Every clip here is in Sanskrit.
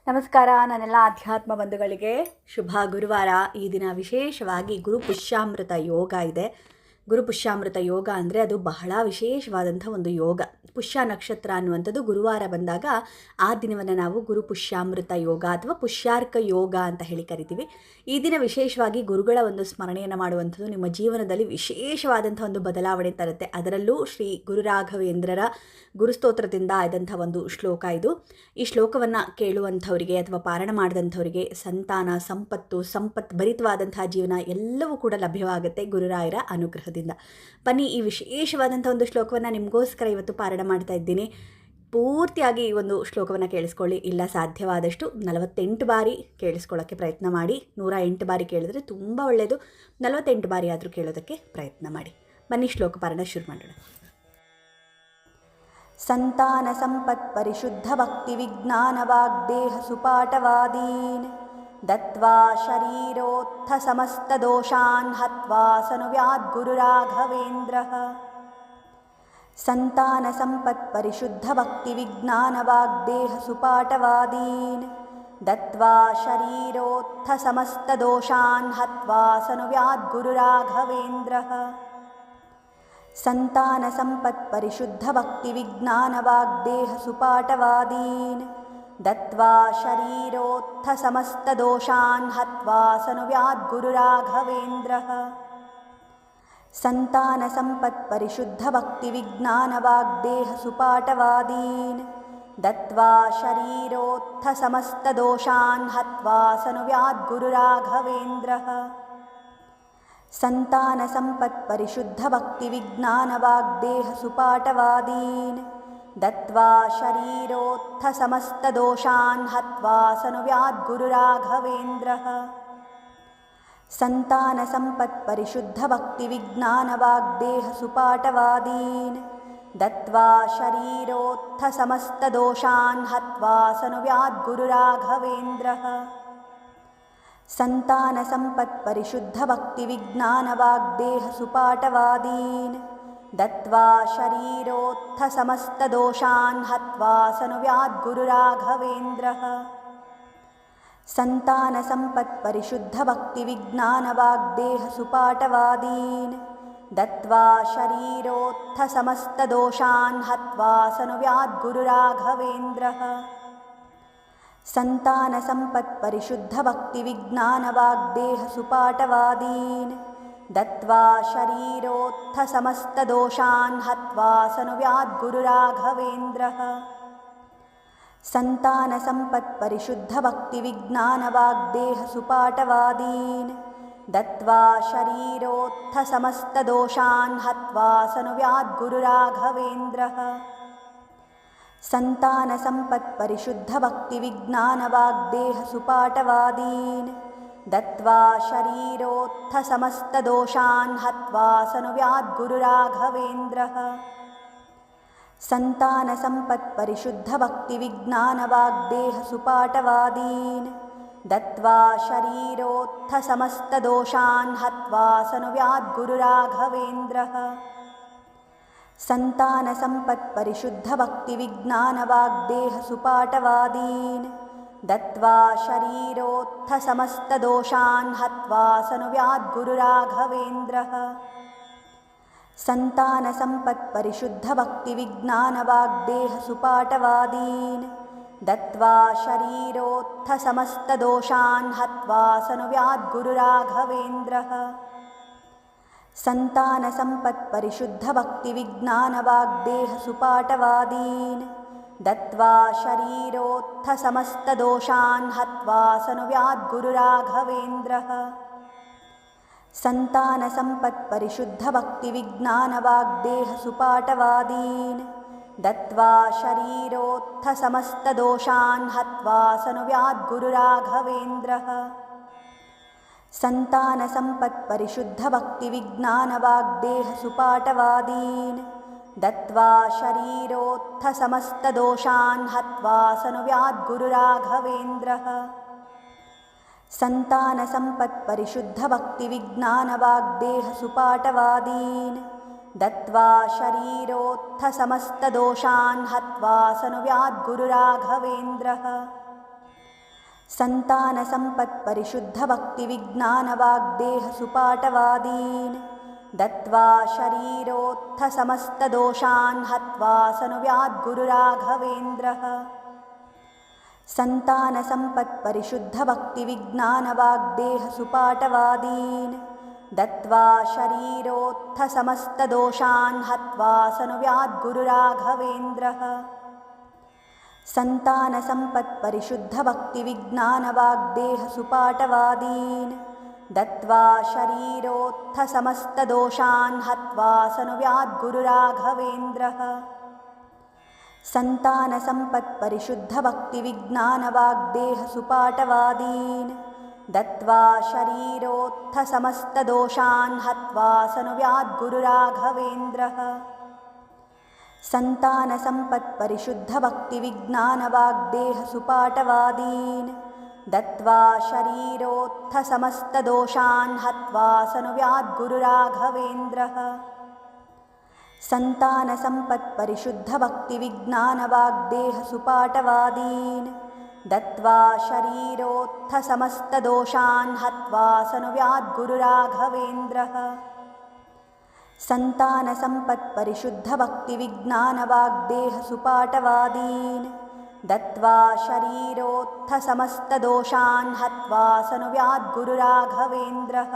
ನಮಸ್ಕಾರ ನನ್ನೆಲ್ಲ ಆಧ್ಯಾತ್ಮ ಬಂಧುಗಳಿಗೆ ಶುಭ ಗುರುವಾರ. ಈ ದಿನ ವಿಶೇಷವಾಗಿ ಗುರು ಪುಷ್ಯಾಮೃತ ಯೋಗ ಇದೆ. ಗುರು ಪುಷ್ಯಾಮೃತ ಯೋಗ ಅಂದರೆ ಅದು ಬಹಳ ವಿಶೇಷವಾದಂಥ ಒಂದು ಯೋಗ. ಪುಷ್ಯ ನಕ್ಷತ್ರ ಅನ್ನುವಂಥದ್ದು ಗುರುವಾರ ಬಂದಾಗ ಆ ದಿನವನ್ನು ನಾವು ಗುರು ಪುಷ್ಯಾಮೃತ ಯೋಗ ಅಥವಾ ಪುಷ್ಯಾರ್ಕ ಯೋಗ ಅಂತ ಹೇಳಿ ಕರಿತೀವಿ. ಈ ದಿನ ವಿಶೇಷವಾಗಿ ಗುರುಗಳ ಒಂದು ಸ್ಮರಣೆಯನ್ನು ಮಾಡುವಂಥದ್ದು ನಿಮ್ಮ ಜೀವನದಲ್ಲಿ ವಿಶೇಷವಾದಂಥ ಒಂದು ಬದಲಾವಣೆ ತರುತ್ತೆ. ಅದರಲ್ಲೂ ಶ್ರೀ ಗುರು ರಾಘವೇಂದ್ರರ ಗುರುಸ್ತೋತ್ರದಿಂದ ಆದಂಥ ಒಂದು ಶ್ಲೋಕ ಇದು. ಈ ಶ್ಲೋಕವನ್ನು ಕೇಳುವಂಥವರಿಗೆ ಅಥವಾ ಪಾರಾಯಣ ಮಾಡಿದಂಥವರಿಗೆ ಸಂತಾನ, ಸಂಪತ್ತು ಭರಿತವಾದಂತಹ ಜೀವನ ಎಲ್ಲವೂ ಕೂಡ ಲಭ್ಯವಾಗುತ್ತೆ ಗುರುರಾಯರ ಅನುಗ್ರಹದಿಂದ. ಬನ್ನಿ, ಈ ವಿಶೇಷವಾದಂಥ ಒಂದು ಶ್ಲೋಕವನ್ನು ನಿಮಗೋಸ್ಕರ ಇವತ್ತು ಪಾರಾಯಣ ಮಾಡ್ತಾ ಇದ್ದೀನಿ. ಪೂರ್ತಿಯಾಗಿ ಈ ಒಂದು ಶ್ಲೋಕವನ್ನು ಕೇಳಿಸ್ಕೊಳ್ಳಿ. ಇಲ್ಲ ಸಾಧ್ಯವಾದಷ್ಟು 48 ಬಾರಿ ಕೇಳಿಸ್ಕೊಳ್ಳೋಕ್ಕೆ ಪ್ರಯತ್ನ ಮಾಡಿ. 108 ಬಾರಿ ಕೇಳಿದ್ರೆ ತುಂಬ ಒಳ್ಳೆಯದು. 48 ಬಾರಿ ಆದರೂ ಕೇಳೋದಕ್ಕೆ ಪ್ರಯತ್ನ ಮಾಡಿ. ಬನ್ನಿ, ಶ್ಲೋಕ ಪಾರಾಯಣ ಶುರು ಮಾಡೋಣ. ಸಂತಾನ ಸಂಪತ್ ಪರಿಶುದ್ಧ ಭಕ್ತಿ ವಿಜ್ಞಾನ ವಾಗ್ದೇಹ ಸುಪಾಟವಾದೀನ್ ದತ್ವಾ ಶರೀರೋತ್ಥ ಸಮಸ್ತ ದೋಷಾನ್ ಹತ್ವಾ ಸನುವ್ಯಾದ್ ಗುರು ರಾಘವೇಂದ್ರಃ. ಸಂತಾನ ಸಂಪತ್ ಪರಿಶುದ್ಧ ಭಕ್ತಿ ವಿಜ್ಞಾನ ವಾಗ್ದೇಹ ಸುಪಾಟವಾದೀನ್ ದತ್ವಾ ಶರೀರೋತ್ಥ ಸಮಸ್ತ ದೋಷಾನ್ ಹತ್ವಾ ಸನುವ್ಯಾದ್ ಗುರು ರಾಘವೇಂದ್ರಃ. ಸಂತಾನ ಸಂಪತ್ ಪರಿಶುದ್ಧ ಭಕ್ತಿ ವಿಜ್ಞಾನ ವಾಗ್ದೇಹ ಸುಪಾಟವಾದೀನ್ ದತ್ವಾ ಶರೀರೋತ್ಥ ಸಮಸ್ತ ದೋಷಾನ್ ಹತ್ವಾ ಸನುವ್ಯಾದ್ ಗುರು ರಾಘವೇಂದ್ರಃ. ಸಂತಾನ ಸಂಪತ್ ಪರಿಶುದ್ಧ ಭಕ್ತಿ ವಿಜ್ಞಾನ ವಾಗ್ದೇಹ ಸುಪಾಟವಾದೀನ್ ದತ್ವಾ ಶರೀರೋತ್ಥ ಸಮಸ್ತ ದೋಷಾನ್ ಹತ್ವಾ ಸನುವ್ಯಾದ್ ಗುರು ರಾಘವೇಂದ್ರಃ. ಸಂತಾನ ಸಂಪತ್ ಪರಿಶುದ್ಧ ಭಕ್ತಿ ವಿಜ್ಞಾನ ವಾಗ್ದೇಹ ಸುಪಾಟವಾದೀನ್ ದತ್ವಾ ಶರೀರೋತ್ಥ ಸಮಸ್ತ ದೋಷಾನ್ ಹತ್ವಾ ಸನುವ್ಯಾದ್ ಗುರು ರಾಘವೇಂದ್ರಃ. ಸಂತಾನ ಸಂಪತ್ ಪರಿಶುದ್ಧ ಭಕ್ತಿ ವಿಜ್ಞಾನ ವಾಗ್ದೇಹ ಸುಪಾಟವಾದೀನ್ ದತ್ವಾ ಶರೀರೋತ್ಥ ಸಮಸ್ತ ದೋಷಾನ್ ಹತ್ವಾ ಸನುವ್ಯಾದ್ ಗುರು ರಾಘವೇಂದ್ರಃ. ಸಂತಾನ ಸಂಪತ್ ಪರಿಶುದ್ಧ ಭಕ್ತಿ ವಿಜ್ಞಾನ ವಾಗ್ದೇಹ ಸುಪಾಟವಾದೀನ್ ದತ್ವಾ ಶರೀರೋತ್ಥ ಸಮಸ್ತ ದೋಷಾನ್ ಹತ್ವಾ ಸನುವ್ಯಾದ್ ಗುರು ರಾಘವೇಂದ್ರಃ. ಸಂತಾನ ಸಂಪತ್ ಪರಿಶುದ್ಧ ಭಕ್ತಿ ವಿಜ್ಞಾನ ವಾಗ್ದೇಹ ಸುಪಾಟವಾದೀನ್ ದತ್ವಾ ಶರೀರೋತ್ಥ ಸಮಸ್ತ ದೋಷಾನ್ ಹತ್ವಾ ಸನುವ್ಯಾದ್ ಗುರು ರಾಘವೇಂದ್ರಃ. ಸಂತಾನ ಸಂಪತ್ ಪರಿಶುದ್ಧ ಭಕ್ತಿ ವಿಜ್ಞಾನ ವಾಗ್ದೇಹ ಸುಪಾಟವಾದೀನ್ ದತ್ವಾ ಶರೀರೋತ್ಥ ಸಮಸ್ತ ದೋಷಾನ್ ಹತ್ವಾ ಸನುವ್ಯಾದ್ ಗುರು ರಾಘವೇಂದ್ರಃ. ಸಂತಾನ ಸಂಪತ್ ಪರಿಶುದ್ಧ ಭಕ್ತಿ ವಿಜ್ಞಾನ ವಾಗ್ದೇಹ ಸುಪಾಟವಾದೀನ್ ದತ್ವಾ ಶರೀರೋತ್ಥ ಸಮಸ್ತ ದೋಷಾನ್ ಹತ್ವಾ ಸನುವ್ಯಾದ್ ಗುರು ರಾಘವೇಂದ್ರಃ. ಸಂತಾನ ಸಂಪತ್ ಪರಿಶುದ್ಧ ಭಕ್ತಿ ವಿಜ್ಞಾನ ವಾಗ್ದೇಹ ಸುಪಾಟವಾದೀನ್ ದತ್ವಾ ಶರೀರೋತ್ಥ ಸಮಸ್ತ ದೋಷಾನ್ ಹತ್ವಾ ಸನುವ್ಯಾದ್ ಗುರು ರಾಘವೇಂದ್ರಃ. ಸಂತಾನ ಸಂಪತ್ ಪರಿಶುದ್ಧ ಭಕ್ತಿ ವಿಜ್ಞಾನ ವಾಗ್ದೇಹ ಸುಪಾಟವಾದೀನ್ ದತ್ವಾ ಶರೀರೋತ್ಥ ಸಮಸ್ತ ದೋಷಾನ್ ಹತ್ವಾ ಸನುವ್ಯಾದ್ ಗುರು ರಾಘವೇಂದ್ರಃ. ಸಂತಾನ ಸಂಪತ್ ಪರಿಶುದ್ಧ ಭಕ್ತಿ ವಿಜ್ಞಾನ ವಾಗ್ದೇಹ ಸುಪಾಟವಾದೀನ್ ದತ್ವಾ ಶರೀರೋತ್ಥ ಸಮಸ್ತ ದೋಷಾನ್ ಹತ್ವಾ ಸನುವ್ಯಾದ್ ಗುರು ರಾಘವೇಂದ್ರಃ. ಸಂತಾನ ಸಂಪತ್ ಪರಿಶುದ್ಧ ಭಕ್ತಿ ವಿಜ್ಞಾನ ವಾಗ್ದೇಹ ಸುಪಾಟವಾದೀನ್ ದತ್ವಾ ಶರೀರೋತ್ಥ ಸಮಸ್ತ ದೋಷಾನ್ ಹತ್ವಾ ಸನುವ್ಯಾದ್ ಗುರು ರಾಘವೇಂದ್ರಃ. ಸಂತಾನ ಸಂಪತ್ ಪರಿಶುದ್ಧ ಭಕ್ತಿ ವಿಜ್ಞಾನ ವಾಗ್ದೇಹ ಸುಪಾಟವಾದೀನ್ ದತ್ವಾ ಶರೀರೋತ್ಥ ಸಮಸ್ತ ದೋಷಾನ್ ಹತ್ವಾ ಸನುವ್ಯಾದ್ ಗುರು ರಾಘವೇಂದ್ರಃ. ಸಂತಾನ ಸಂಪತ್ ಪರಿಶುದ್ಧ ಭಕ್ತಿ ವಿಜ್ಞಾನ ವಾಗ್ದೇಹ ಸುಪಾಟವಾದೀನ್ ದತ್ವಾ ಶರೀರೋತ್ಥ ಸಮಸ್ತ ದೋಷಾನ್ ಹತ್ವಾ ಸನುವ್ಯಾದ್ ಗುರು ರಾಘವೇಂದ್ರಃ. ಸಂತಾನ ಸಂಪತ್ ಪರಿಶುದ್ಧ ಭಕ್ತಿ ವಿಜ್ಞಾನ ವಾಗ್ದೇಹ ಸುಪಾಟವಾದೀನ್ ದತ್ವಾ ಶರೀರೋತ್ಥ ಸಮಸ್ತ ದೋಷಾನ್ ಹತ್ವಾ ಸನುವ್ಯಾದ್ ಗುರು ರಾಘವೇಂದ್ರಃ. ಸಂತಾನ ಸಂಪತ್ ಪರಿಶುದ್ಧ ಭಕ್ತಿ ವಿಜ್ಞಾನ ವಾಗ್ದೇಹ ಸುಪಾಟವಾದೀನ್ ದತ್ವಾ ಶರೀರೋತ್ಥ ಸಮಸ್ತ ದೋಷಾನ್ ಹತ್ವಾ ಸನುವ್ಯಾದ್ ಗುರು ರಾಘವೇಂದ್ರಃ. सन्तानसम्पत्परिशुद्धभक्तिविज्ञानवाग्देहसुपाटवादीन् दत्त्वा शरीरोत्थसमस्तदोषान् हत्वा सनुयाद्गुरुराघवेन्द्रः। सन्तानसम्पत्परिशुद्धभक्तिविज्ञानवाग्देहसुपाटवादीन् दत्त्वा शरीरोत्थसमस्तदोषान् हत्वा सनुयाद्गुरुराघवेन्द्रः। सन्तानसम्पत्परिशुद्धभक्तिविज्ञानवाग्देहसुपाटवादीन् दत्त्वा शरीरोत्थसमस्तदोषान् हत्वा सनुयाद्गुरुराघवेन्द्रः। सन्तानसम्पत्परिशुद्धभक्तिविज्ञानवाग्देहसुपाटवादीन् दत्त्वा शरीरोत्थसमस्तदोषान् हत्वा सनुयाद्गुरुराघवेन्द्रः। सन्तानसम्पत्परिशुद्धभक्तिविज्ञानवाग्देहसुपाटवादीन् दत्त्वा शरीरोत्थसमस्तदोषान् हत्वा सनुयाद्गुरुराघवेन्द्रः। सन्तानसम्पत्परिशुद्धभक्तिविज्ञानवाग्देहसुपाटवादीन् दत्त्वा शरीरोत्थसमस्तदोषान् हत्वा सनुयाद्गुरुराघवेन्द्रः। सन्तानसम्पत्परिशुद्धभक्तिविज्ञानवाग्देहसुपाटवादीन् दत्त्वा शरीरोत्थसमस्तदोषान् हत्वा सनुयाद्गुरुराघवेन्द्रः।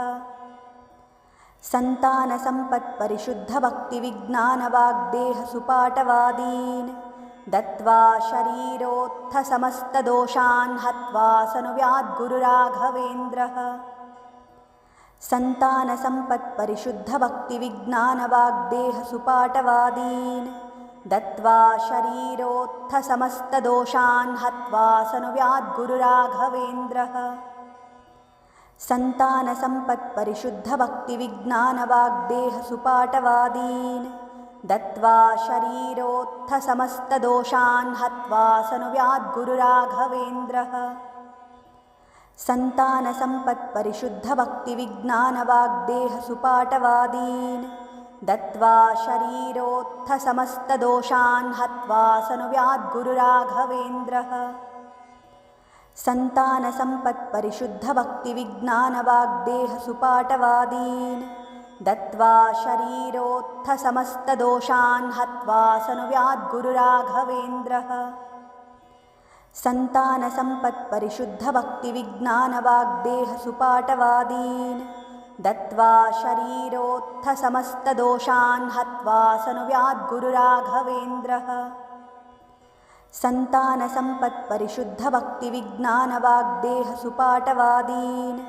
सन्तानसम्पत्परिशुद्धभक्तिविज्ञानवाग्देहसुपाटवादीन् दत्त्वा शरीरोत्थसमस्तदोषान् हत्वा सनुयाद्गुरुराघवेन्द्रः। सन्तानसम्पत्परिशुद्धभक्तिविज्ञानवाग्देहसुपाटवादीन् दत्त्वा शरीरोत्थसमस्तदोषान् हत्वा सनुयाद्गुरुराघवेन्द्रः। सन्तानसम्पत्परिशुद्धभक्तिविज्ञानवाग्देहसुपाटवादीन् दत्त्वा शरीरोत्थसमस्तदोषान् हत्वा सनुयाद्गुरुराघवेन्द्रः। सन्तानसम्पत्परिशुद्धभक्तिविज्ञानवाग्देहसुपाटवादीन् दत्त्वा शरीरोत्थसमस्तदोषान् हत्वा सनुयाद्गुरुराघवेन्द्रः। सन्तानसम्पत्परिशुद्धभक्तिविज्ञानवाग्देहसुपाटवादीन् दत्त्वा शरीरोत्थसमस्तदोषान् हत्वा सनुयाद्गुरुराघवेन्द्रः। सन्तानसम्पत्परिशुद्धभक्तिविज्ञानवाग्देहसुपाटवादीन् दत्त्वा शरीरोत्थसमस्तदोषान् हत्वा सनुयाद्गुरुराघवेन्द्रः। सन्तानसम्पत्परिशुद्धभक्तिविज्ञानवाग्देहसुपाटवादीन् दत्त्वा शरीरोत्थसमस्तदोषान् हत्वा सनुयाद्गुरुराघवेन्द्रः। सन्तानसम्पत्परिशुद्धभक्तिविज्ञानवाग्देहसुपाटवादीन्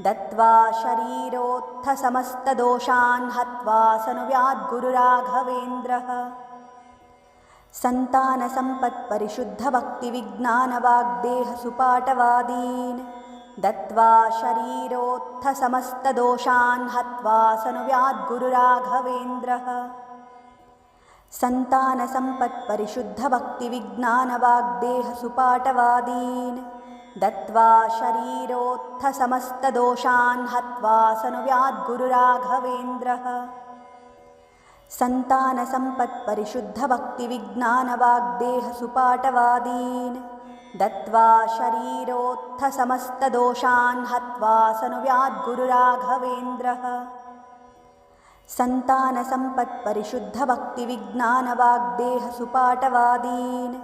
दत्त्वा शरीरोत्थसमस्तदोषान् हत्वा सनुयाद्गुरुराघवेन्द्रः। सन्तानसम्पत्परिशुद्धभक्तिविज्ञानवाग्देहसुपाटवादीन् दत्त्वा शरीरोत्थसमस्तदोषान् हत्वा सनुयाद्गुरुराघवेन्द्रः। सन्तानसम्पत्परिशुद्धभक्तिविज्ञानवाग्देहसुपाटवादीन् दत्त्वा शरीरोत्थसमस्तदोषान् हत्वा सनुयाद्गुरुराघवेन्द्रः। सन्तानसम्पत्परिशुद्धभक्तिविज्ञानवाग्देहसुपाटवादीन् दत्त्वा शरीरोत्थसमस्तदोषान् हत्वा सनुयाद्गुरुराघवेन्द्रः। सन्तानसम्पत्परिशुद्धभक्तिविज्ञानवाग्देहसुपाटवादीन् दत्त्वा शरीरोत्थसमस्तदोषान् हत्वा सनुयाद्गुरुराघवेन्द्रः। सन्तानसम्पत्परिशुद्धभक्तिविज्ञानवाग्देहसुपाटवादीन्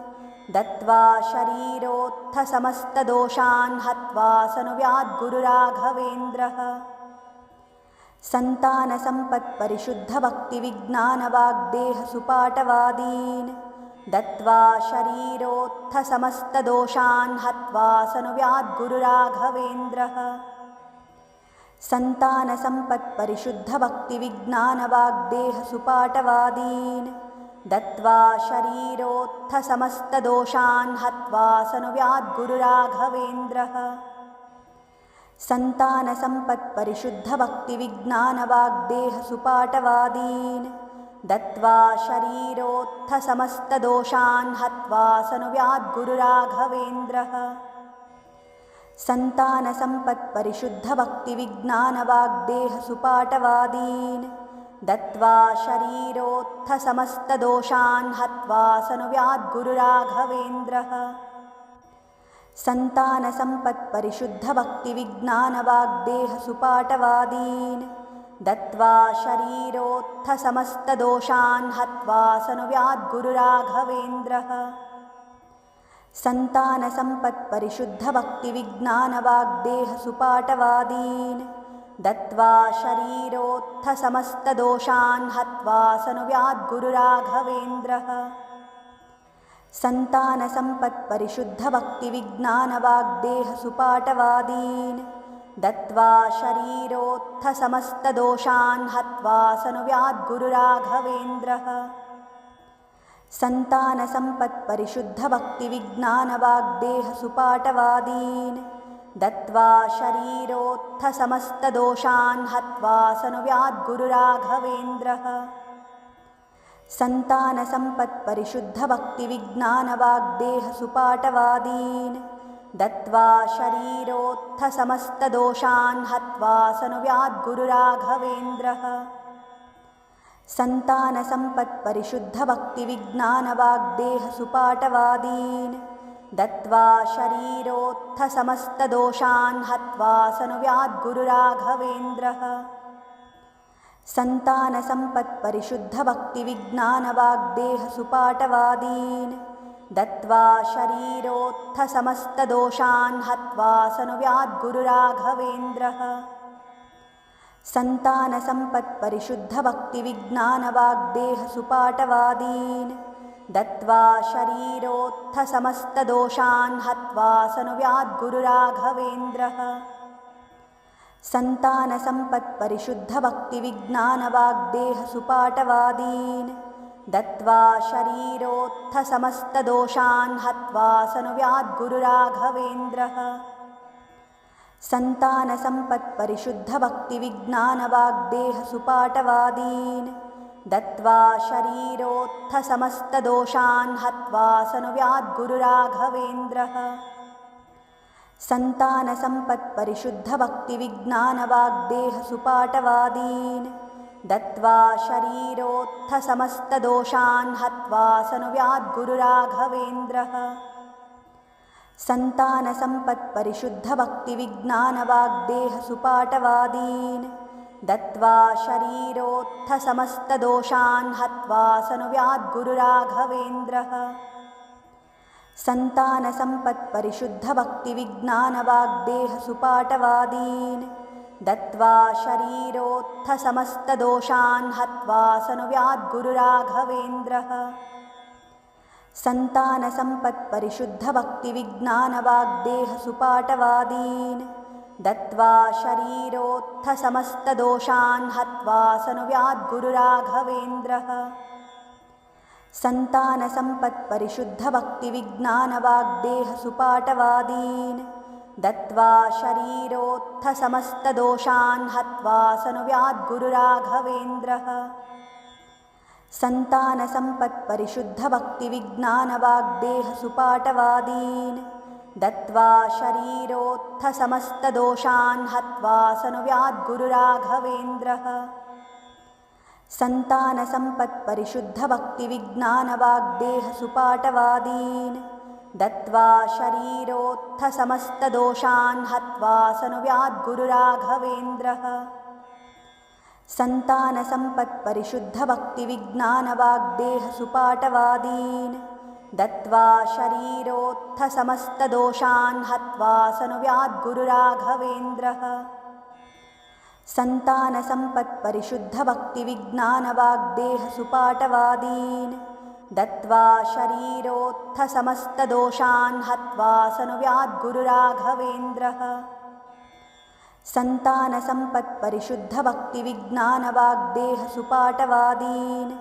दत्त्वा शरीरोत्थसमस्तदोषान् हत्वा सनुयाद्गुरुराघवेन्द्रः। सन्तानसम्पत्परिशुद्धभक्तिविज्ञानवाग्देहसुपाटवादीन् दत्त्वा शरीरोत्थसमस्तदोषान् हत्वा सनुयाद्गुरुराघवेन्द्रः। सन्तानसम्पत्परिशुद्धभक्तिविज्ञानवाग्देहसुपाटवादीन् दत्त्वा शरीरोत्थसमस्तदोषान् हत्वा सनुयाद्गुरुराघवेन्द्रः। सन्तानसम्पत्परिशुद्धभक्तिविज्ञानवाग्देहसुपाटवादीन् दत्त्वा शरीरोत्थसमस्तदोषान् हत्वा सनुयाद्गुरुराघवेन्द्रः। सन्तानसम्पत्परिशुद्धभक्तिविज्ञानवाग्देहसुपाटवादीन् दत्त्वा शरीरोत्थसमस्तदोषान् हत्वा सनुयाद्गुरुराघवेन्द्रः। सन्तानसम्पत्परिशुद्धभक्तिविज्ञानवाग्देहसुपाटवादीन् दत्त्वा शरीरोत्थसमस्तदोषान् हत्वा सनुव्याद्गुरुराघवेन्द्रः। सन्तानसम्पत्परिशुद्धभक्तिविज्ञानवाग्देहसुपाटवादीन् दत्त्वा शरीरोत्थसमस्तदोषान् हत्वा सनुव्याद्गुरुराघवेन्द्रः। सन्तानसम्पत्परिशुद्धभक्तिविज्ञानवाग्देहसुपाटवादीन् दत्त्वा शरीरोत्थसमस्तदोषान् हत्वा सनुव्याद्गुरुराघवेन्द्रः। सन्तानसम्पत्परिशुद्धभक्तिविज्ञानवाग्देहसुपाटवादीन् दत्त्वा शरीरोत्थसमस्तदोषान् हत्वा सनुव्याद्गुरुराघवेन्द्रः। सन्तानसम्पत्परिशुद्धभक्तिविज्ञानवाग्देहसुपाटवादीन् दत्त्वा शरीरोत्थसमस्तदोषान् हत्वा सनुव्याद्गुरुराघवेन्द्रः। सन्तानसम्पत्परिशुद्धभक्तिविज्ञानवाग्देहसुपाटवादीन् दत्त्वा शरीरोत्थसमस्तदोषान् हत्वा सनुव्याद्गुरुराघवेन्द्रः। सन्तानसम्पत्परिशुद्धभक्तिविज्ञानवाग्देहसुपाटवादीन् दत्त्वा शरीरोत्थसमस्तदोषान् हत्वा सनुव्याद्गुरुराघवेन्द्रः। सन्तानसम्पत्परिशुद्धभक्तिविज्ञानवाग्देहसुपाटवादीन् दत्त्वा शरीरोत्थसमस्तदोषान् हत्वा सनुव्याद्गुरुराघवेन्द्रः। सन्तानसम्पत्परिशुद्धभक्तिविज्ञानवाग्देहसुपाटवादीन् दत्त्वा शरीरोत्थसमस्तदोषान् हत्वा सनुव्याद्गुरुराघवेन्द्रः। सन्तानसम्पत्परिशुद्धभक्तिविज्ञानवाग्देहसुपाटवादीन् दत्त्वा शरीरोत्थसमस्तदोषान् हत्वा सनुव्याद्गुरुराघवेन्द्रः। सन्तानसम्पत्परिशुद्धभक्तिविज्ञानवाग्देहसुपाटवादीन् दत्त्वा शरीरोत्थसमस्तदोषान् हत्वा सनुव्याद्गुरुराघवेन्द्रः। सन्तानसम्पत्परिशुद्धभक्तिविज्ञानवाग्देहसुपाटवादीन् दत्त्वा शरीरोत्थसमस्तदोषान् हत्वा सनुव्याद्गुरुराघवेन्द्रः। सन्तानसम्पत्परिशुद्धभक्तिविज्ञानवाग्देहसुपाटवादीन् दत्त्वा शरीरोत्थसमस्तदोषान् हत्वा सनुव्याद्गुरुराघवेन्द्रः। सन्तानसम्पत्परिशुद्धभक्तिविज्ञानवाग्देहसुपाटवादीन् दत्त्वा शरीरोत्थसमस्तदोषान् हत्वा सनुव्याद्गुरुराघवेन्द्रः। सन्तानसम्पत्परिशुद्धभक्तिविज्ञानवाग्देहसुपाटवादीन् दत्त्वा शरीरोत्थसमस्तदोषान् हत्वा सनुव्याद्गुरुराघवेन्द्रः। सन्तानसम्पत्परिशुद्धभक्तिविज्ञानवाग्देहसुपाटवादीन् दत्त्वा शरीरोत्थसमस्तदोषान् हत्वा सनुव्याद्गुरुराघवेन्द्रः। सन्तानसम्पत्परिशुद्धभक्तिविज्ञानवाग्देहसुपाटवादीन् दत्त्वा शरीरोत्थसमस्तदोषान् हत्वा सनुव्याद्गुरुराघवेन्द्रः। सन्तानसम्पत्परिशुद्धभक्तिविज्ञानवाग्देहसुपाटवादीन् दत्त्वा शरीरोत्थसमस्तदोषान् हत्वा सनुव्याद्गुरुराघवेन्द्रः। सन्तानसम्पत्परिशुद्धभक्तिविज्ञानवाग्देहसुपाटवादीन् दत्त्वा शरीरोत्थसमस्तदोषान् हत्वा सनुव्याद्गुरुराघवेन्द्रः। सन्तानसम्पत्परिशुद्धभक्तिविज्ञानवाग्देहसुपाटवादीन्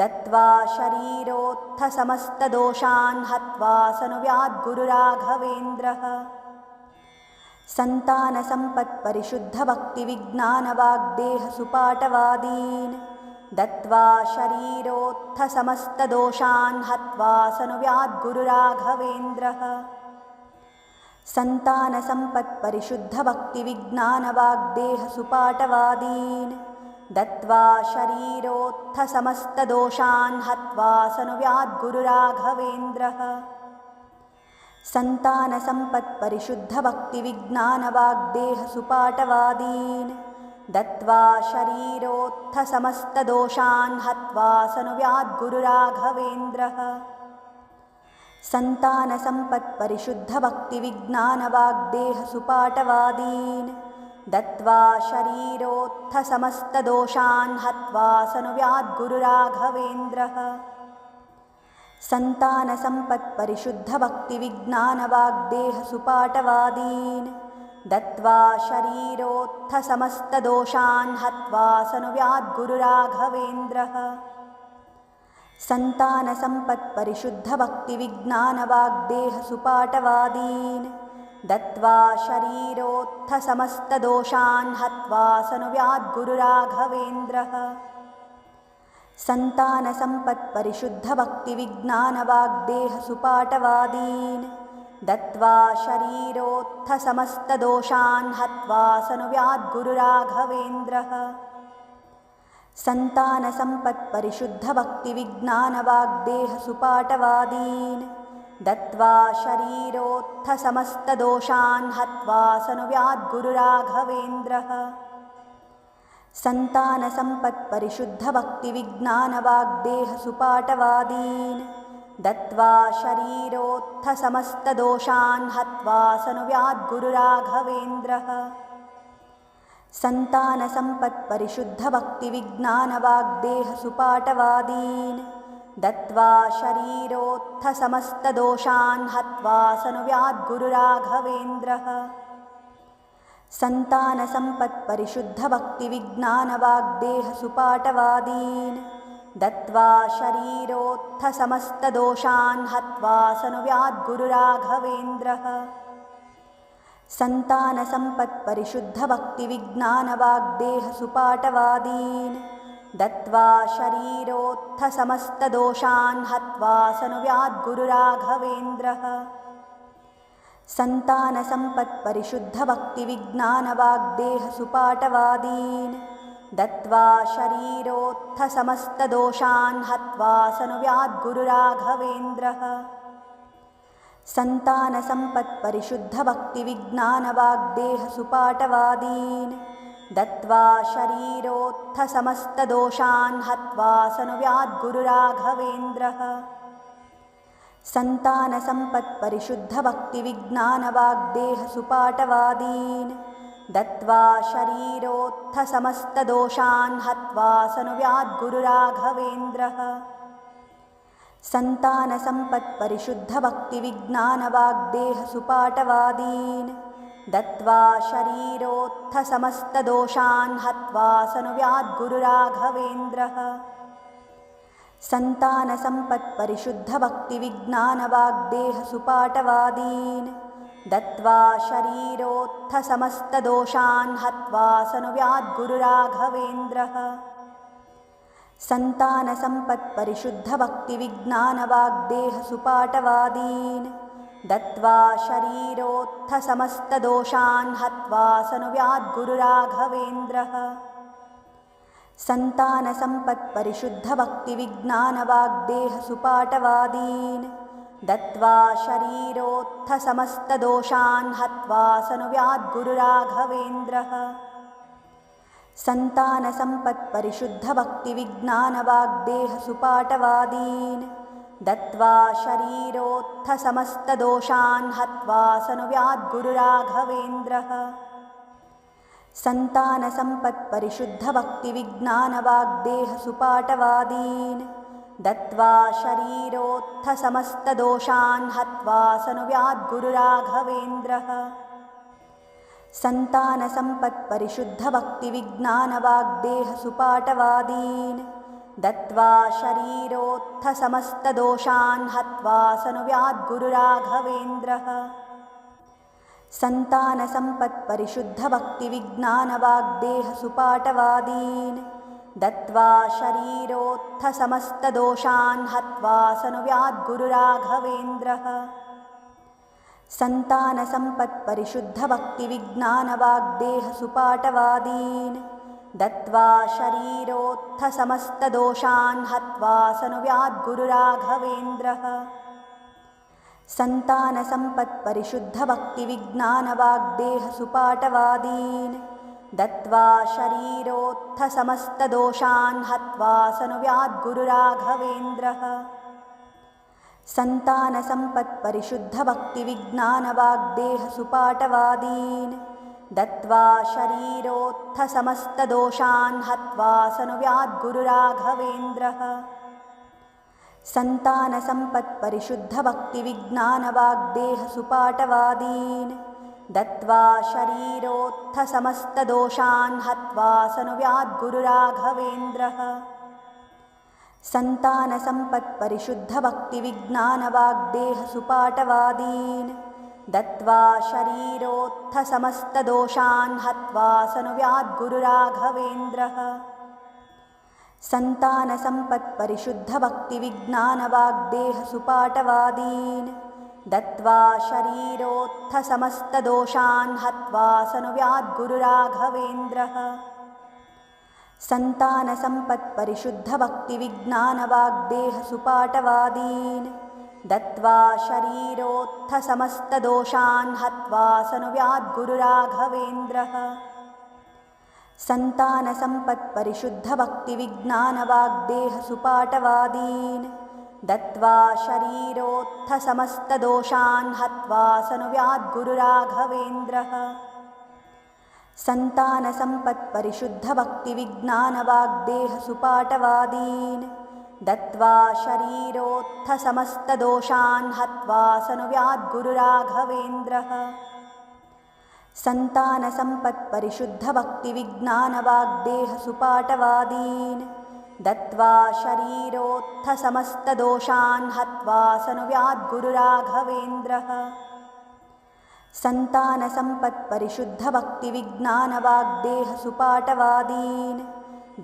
दत्त्वा शरीरोत्थसमस्तदोषान् हत्वा सनुव्याद्गुरुराघवेन्द्रः। सन्तानसम्पत्परिशुद्धभक्तिविज्ञानवाग्देहसुपाटवादीन् दत्त्वा शरीरोत्थसमस्तदोषान् हत्वा सनुव्याद्गुरुराघवेन्द्रः। सन्तानसम्पत्परिशुद्धभक्तिविज्ञानवाग्देहसुपाटवादीन् दत्त्वा शरीरोत्थसमस्तदोषान् हत्वा सनुव्याद्गुरुराघवेन्द्रः। सन्तानसम्पत्परिशुद्धभक्तिविज्ञानवाग्देहसुपाटवादीन् दत्त्वा शरीरोत्थसमस्तदोषान् हत्वा सनुव्याद्गुरुराघवेन्द्रः। सन्तानसम्पत्परिशुद्धभक्तिविज्ञानवाग्देहसुपाटवादीन् दत्त्वा शरीरोत्थसमस्तदोषान् हत्वा सनुव्याद्गुरुराघवेन्द्रः। सन्तानसम्पत्परिशुद्धभक्तिविज्ञानवाग्देहसुपाटवादीन् दत्त्वा शरीरोत्थसमस्तदोषान् हत्वा सनुव्याद्गुरुराघवेन्द्रः। सन्तानसम्पत्परिशुद्धभक्तिविज्ञानवाग्देहसुपाटवादीन् दत्त्वा शरीरोत्थसमस्तदोषान् हत्वा सनुव्याद्गुरुराघवेन्द्रः। सन्तानसम्पत्परिशुद्धभक्तिविज्ञानवाग्देहसुपाटवादीन् दत्त्वा शरीरोत्थसमस्तदोषान् हत्वा सनुव्याद्गुरुराघवेन्द्रः। सन्तानसम्पत्परिशुद्धभक्तिविज्ञानवाग्देहसुपाटवादीन् दत्त्वा शरीरोत्थसमस्तदोषान् हत्वा सनुव्याद्गुरुराघवेन्द्रः। सन्तानसम्पत्परिशुद्धभक्तिविज्ञानवाग्देहसुपाटवादीन् दत्त्वा शरीरोत्थसमस्तदोषान् हत्वा सनुव्याद्गुरुराघवेन्द्रः। सन्तानसम्पत्परिशुद्धभक्तिविज्ञानवाग्देहसुपाटवादीन् दत्त्वा शरीरोत्थसमस्तदोषान् हत्वा सनुव्याद्गुरुराघवेन्द्रः। सन्तानसम्पत्परिशुद्धभक्तिविज्ञानवाग्देहसुपाटवादीन् दत्त्वा शरीरोत्थसमस्तदोषान् हत्वा सनुव्याद्गुरुराघवेन्द्रः। सन्तानसम्पत्परिशुद्धभक्तिविज्ञानवाग्देहसुपाटवादीन् दत्त्वा शरीरोत्थसमस्तदोषान् हत्वा सनुव्याद्गुरुराघवेन्द्रः। सन्तानसम्पत्परिशुद्धभक्तिविज्ञानवाग्देहसुपाटवादीन् दत्त्वा शरीरोत्थसमस्तदोषान् हत्वा सनुव्याद्गुरुराघवेन्द्रः। सन्तानसम्पत्परिशुद्धभक्तिविज्ञानवाग्देहसुपाटवादीन् दत्त्वा शरीरोत्थसमस्तदोषान् हत्वा सनुव्याद्गुरुराघवेन्द्रः। सन्तानसम्पत्परिशुद्धभक्तिविज्ञानवाग्देहसुपाटवादीन् दत्त्वा शरीरोत्थसमस्तदोषान् हत्वा सनुव्याद्गुरुराघवेन्द्रः। सन्तानसम्पत्परिशुद्धभक्तिविज्ञानवाग्देहसुपाटवादीन् दत्त्वा शरीरोत्थसमस्तदोषान् हत्वा सनुव्याद्गुरुराघवेन्द्रः। सन्तानसम्पत्परिशुद्धभक्तिविज्ञानवाग्देहसुपाटवादीन् दत्त्वा शरीरोत्थसमस्तदोषान् हत्वा सनुव्याद्गुरुराघवेन्द्रः। सन्तानसम्पत्परिशुद्धभक्तिविज्ञानवाग्देहसुपाटवादीन् दत्त्वा शरीरोत्थसमस्तदोषान् हत्वा सनुव्याद्गुरुराघवेन्द्रः। सन्तानसम्पत्परिशुद्धभक्तिविज्ञानवाग्देहसुपाटवादीन् दत्त्वा शरीरोत्थसमस्तदोषान् हत्वा सनुव्याद्गुरुराघवेन्द्रः। सन्तानसम्पत्परिशुद्धभक्तिविज्ञानवाग्देहसुपाटवादीन् दत्त्वा शरीरोत्थसमस्तदोषान् हत्वा सनुव्याद्गुरुराघवेन्द्रः। सन्तानसम्पत्परिशुद्धभक्तिविज्ञानवाग्देहसुपाटवादीन् दत्त्वा शरीरोत्थसमस्तदोषान् हत्वा सनुव्याद्गुरुराघवेन्द्रः। सन्तानसम्पत्परिशुद्धभक्तिविज्ञानवाग्देहसुपाटवादीन् दत्त्वा शरीरोत्थसमस्तदोषान् हत्वा सनुव्याद्गुरुराघवेन्द्रः। सन्तानसम्पत्परिशुद्धभक्तिविज्ञानवाग्देहसुपाटवादीन् दत्त्वा शरीरोत्थसमस्तदोषान् हत्वा सनुव्याद्गुरुराघवेन्द्रः। सन्तानसम्पत्परिशुद्धभक्तिविज्ञानवाग्देहसुपाटवादीन् दत्त्वा शरीरोत्थसमस्तदोषान् हत्वा सनुव्याद्गुरुराघवेन्द्रः। सन्तानसम्पत्परिशुद्धभक्तिविज्ञानवाग्देहसुपाटवादीन् दत्त्वा शरीरोत्थसमस्तदोषान् हत्वा सनुव्याद्गुरुराघवेन्द्रः। सन्तानसम्पत्परिशुद्धभक्तिविज्ञानवाग्देहसुपाटवादीन् दत्त्वा शरीरोत्थसमस्तदोषान् हत्वा सनुव्याद्गुरुराघवेन्द्रः। सन्तानसम्पत्परिशुद्धभक्तिविज्ञानवाग्देहसुपाटवादीन् दत्त्वा शरीरोत्थसमस्तदोषान् हत्वा सनुव्याद्गुरुराघवेन्द्रः। सन्तानसम्पत्परिशुद्धभक्तिविज्ञानवाग्देहसुपाटवादीन् दत्त्वा शरीरोत्थसमस्तदोषान् हत्वा सनुव्याद्गुरुराघवेन्द्रः। सन्तानसम्पत्परिशुद्धभक्तिविज्ञानवाग्देहसुपाटवादीन् दत्त्वा शरीरोत्थसमस्तदोषान् हत्वा सनुव्याद्गुरुराघवेन्द्रः। सन्तानसम्पत्परिशुद्धभक्तिविज्ञानवाग्देहसुपाटवादीन् दत्त्वा शरीरोत्थसमस्तदोषान् हत्वा सनुव्याद्गुरुराघवेन्द्रः। सन्तानसम्पत्परिशुद्धभक्तिविज्ञानवाग्देहसुपाटवादीन् दत्त्वा शरीरोत्थसमस्तदोषान् हत्वा सनुव्याद्गुरुराघवेन्द्रः। सन्तानसम्पत्परिशुद्धभक्तिविज्ञानवाग्देहसुपाटवादीन् दत्त्वा शरीरोत्थसमस्तदोषान् हत्वा सनुव्याद्गुरुराघवेन्द्रः। सन्तानसम्पत्परिशुद्धभक्तिविज्ञानवाग्देहसुपाटवादीन् दत्त्वा शरीरोत्थसमस्तदोषान् हत्वा सनुव्याद्गुरुराघवेन्द्रः। सन्तानसम्पत्परिशुद्धभक्तिविज्ञानवाग्देहसुपाटवादीन्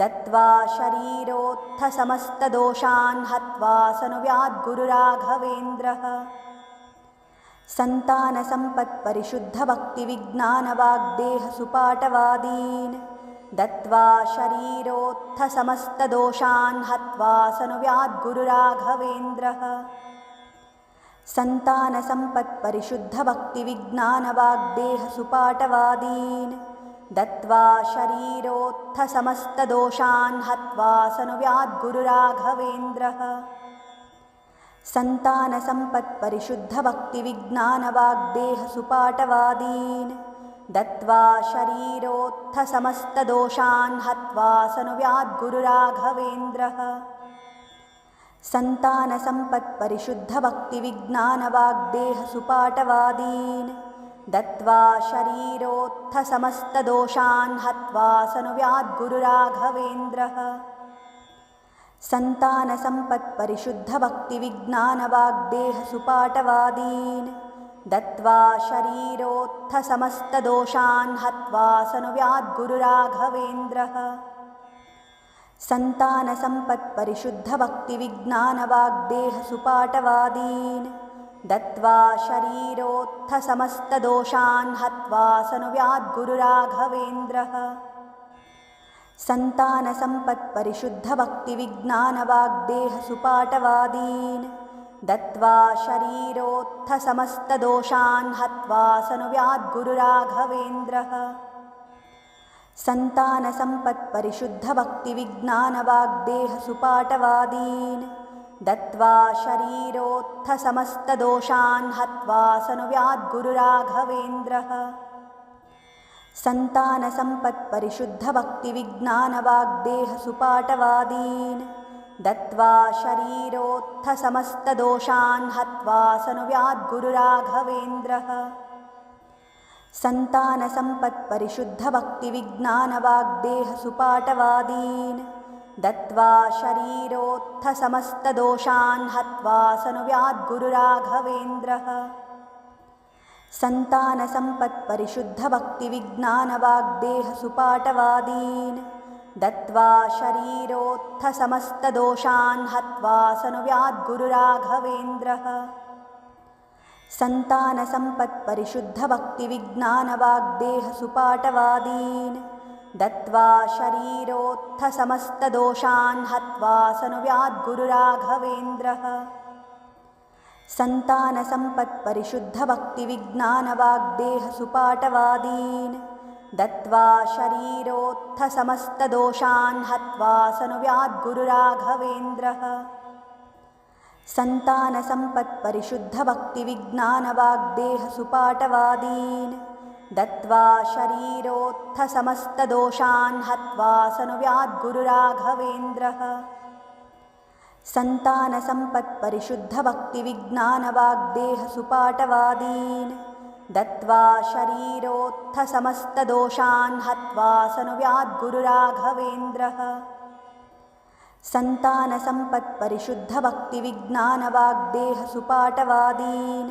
दत्त्वा शरीरोत्थसमस्तदोषान् हत्वा सनुव्याद्गुरुराघवेन्द्रः। सन्तानसम्पत्परिशुद्धभक्तिविज्ञानवाग्देहसुपाटवादीन् दत्त्वा शरीरोत्थसमस्तदोषान् हत्वा सनुव्याद्गुरुराघवेन्द्रः। सन्तानसम्पत्परिशुद्धभक्तिविज्ञानवाग्देहसुपाटवादीन् दत्त्वा शरीरोत्थसमस्तदोषान् हत्वा सनुव्याद्गुरुराघवेन्द्रः। सन्तानसम्पत्परिशुद्धभक्तिविज्ञानवाग्देहसुपाटवादीन् दत्त्वा शरीरोत्थसमस्तदोषान् हत्वा सनुव्याद्गुरुराघवेन्द्रः। सन्तानसम्पत्परिशुद्धभक्तिविज्ञानवाग्देहसुपाटवादीन् दत्त्वा शरीरोत्थसमस्तदोषान् हत्वा सनुव्याद्गुरुराघवेन्द्रः। सन्तानसम्पत्परिशुद्धभक्तिविज्ञानवाग्देहसुपाटवादीन् दत्त्वा शरीरोत्थसमस्तदोषान् हत्वा सनुव्याद्गुरुराघवेन्द्रः। सन्तानसम्पत्परिशुद्धभक्तिविज्ञानवाग्देहसुपाटवादीन् दत्त्वा शरीरोत्थसमस्तदोषान् हत्वा सनुव्याद्गुरुराघवेन्द्रः। सन्तानसम्पत्परिशुद्धभक्तिविज्ञानवाग्देहसुपाटवादीन् दत्त्वा शरीरोत्थसमस्तदोषान् हत्वा सनुव्याद्गुरुराघवेन्द्रः। सन्तानसम्पत्परिशुद्धभक्तिविज्ञानवाग्देहसुपाटवादीन् दत्त्वा शरीरोत्थसमस्तदोषान् हत्वा सनुव्याद्गुरुराघवेन्द्रः। सन्तानसम्पत्परिशुद्धभक्तिविज्ञानवाग्देहसुपाटवादीन् दत्त्वा शरीरोत्थसमस्तदोषान् हत्वा सनुव्याद्गुरुराघवेन्द्रः। सन्तानसम्पत्परिशुद्धभक्तिविज्ञानवाग्देहसुपाटवादीन् दत्त्वा शरीरोत्थसमस्तदोषान् हत्वा सनुव्याद्गुरुराघवेन्द्रः। सन्तानसम्पत्परिशुद्धभक्तिविज्ञानवाग्देहसुपाटवादीन् दत्त्वा शरीरोत्थसमस्तदोषान् हत्वा सनुव्याद्गुरुराघवेन्द्रः। सन्तानसम्पत्परिशुद्धभक्तिविज्ञानवाग्देहसुपाटवादीन् दत्त्वा शरीरोत्थसमस्तदोषान् हत्वा सनुव्याद्गुरुराघवेन्द्रः। सन्तानसम्पत्परिशुद्धभक्तिविज्ञानवाग्देहसुपाटवादीन् दत्त्वा शरीरोत्थसमस्तदोषान् हत्वा सनुव्याद्गुरुराघवेन्द्रः। सन्तानसम्पत्परिशुद्धभक्तिविज्ञानवाग्देहसुपाटवादीन् दत्त्वा शरीरोत्थसमस्तदोषान् हत्वा सनुव्याद्गुरुराघवेन्द्रः। सन्तानसम्पत्परिशुद्धभक्तिविज्ञानवाग्देहसुपाटवादीन् दत्त्वा शरीरोत्थसमस्तदोषान् हत्वा सनुव्याद्गुरुराघवेन्द्रः। सन्तानसम्पत्परिशुद्धभक्तिविज्ञानवाग्देहसुपाटवादीन्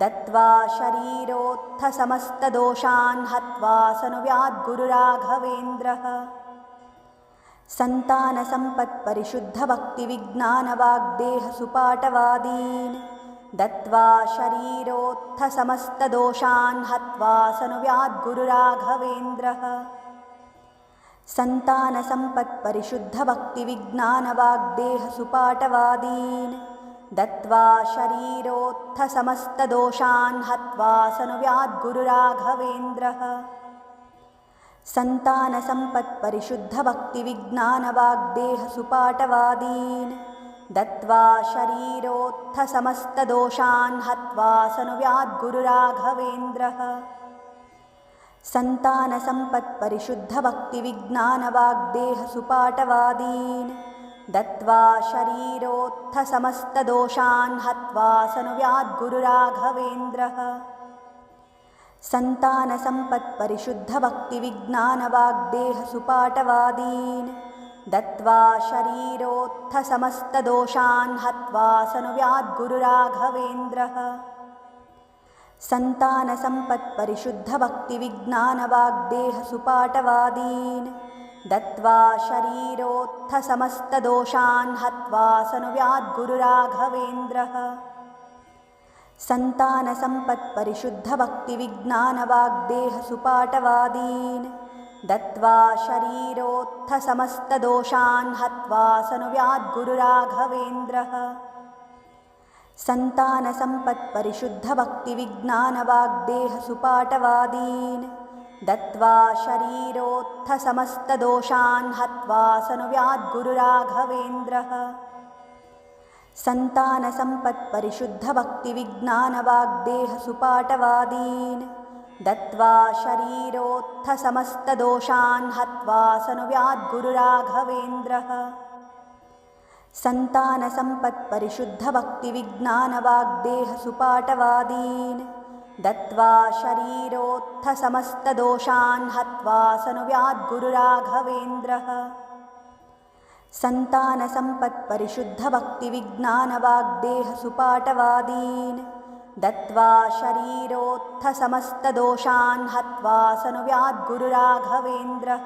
दत्त्वा शरीरोत्थसमस्तदोषान् हत्वा सनुव्याद्गुरुराघवेन्द्रः। सन्तानसम्पत्परिशुद्धभक्तिविज्ञानवाग्देहसुपाटवादीन् दत्त्वा शरीरोत्थसमस्तदोषान् हत्वा सनुव्याद्गुरुराघवेन्द्रः। सन्तानसम्पत्परिशुद्धभक्तिविज्ञानवाग्देहसुपाटवादीन् दत्त्वा शरीरोत्थसमस्तदोषान् हत्वा सनुव्याद्गुरुराघवेन्द्रः। सन्तानसम्पत्परिशुद्धभक्तिविज्ञानवाग्देहसुपाटवादीन् दत्त्वा शरीरोत्थसमस्तदोषान् हत्वा सनुव्याद्गुरुराघवेन्द्रः। सन्तानसम्पत्परिशुद्धभक्तिविज्ञानवाग्देहसुपाटवादीन् दत्त्वा शरीरोत्थसमस्तदोषान् हत्वा सनुव्याद्गुरुराघवेन्द्रः। सन्तानसम्पत्परिशुद्धभक्तिविज्ञानवाग्देहसुपाटवादीन् दत्त्वा शरीरोत्थसमस्तदोषान् हत्वा सनुव्याद्गुरुराघवेन्द्रः। सन्तानसम्पत्परिशुद्धभक्तिविज्ञानवाग्देहसुपाटवादीन् दत्त्वा शरीरोत्थसमस्तदोषान् हत्वा सनुव्याद्गुरुराघवेन्द्रः। सन्तानसम्पत्परिशुद्धभक्तिविज्ञानवाग्देहसुपाटवादीन् दत्त्वा शरीरोत्थसमस्तदोषान् हत्वा सनुव्याद्गुरुराघवेन्द्रः। सन्तानसम्पत्परिशुद्धभक्तिविज्ञानवाग्देहसुपाटवादीन् दत्त्वा शरीरोत्थसमस्तदोषान् हत्वा सनुव्याद्गुरुराघवेन्द्रः। सन्तानसम्पत्परिशुद्धभक्तिविज्ञानवाग्देहसुपाटवादीन् दत्त्वा शरीरोत्थसमस्तदोषान् हत्वा सनुव्याद्गुरुराघवेन्द्रः। सन्तानसम्पत्परिशुद्धभक्तिविज्ञानवाग्देहसुपाटवादीन् दत्त्वा शरीरोत्थसमस्तदोषान् हत्वा सनुव्याद्गुरुराघवेन्द्रः। सन्तानसम्पत्परिशुद्धभक्तिविज्ञानवाग्देहसुपाटवादीन् दत्त्वा शरीरोत्थसमस्तदोषान् हत्वा सनुव्याद्गुरुराघवेन्द्रः।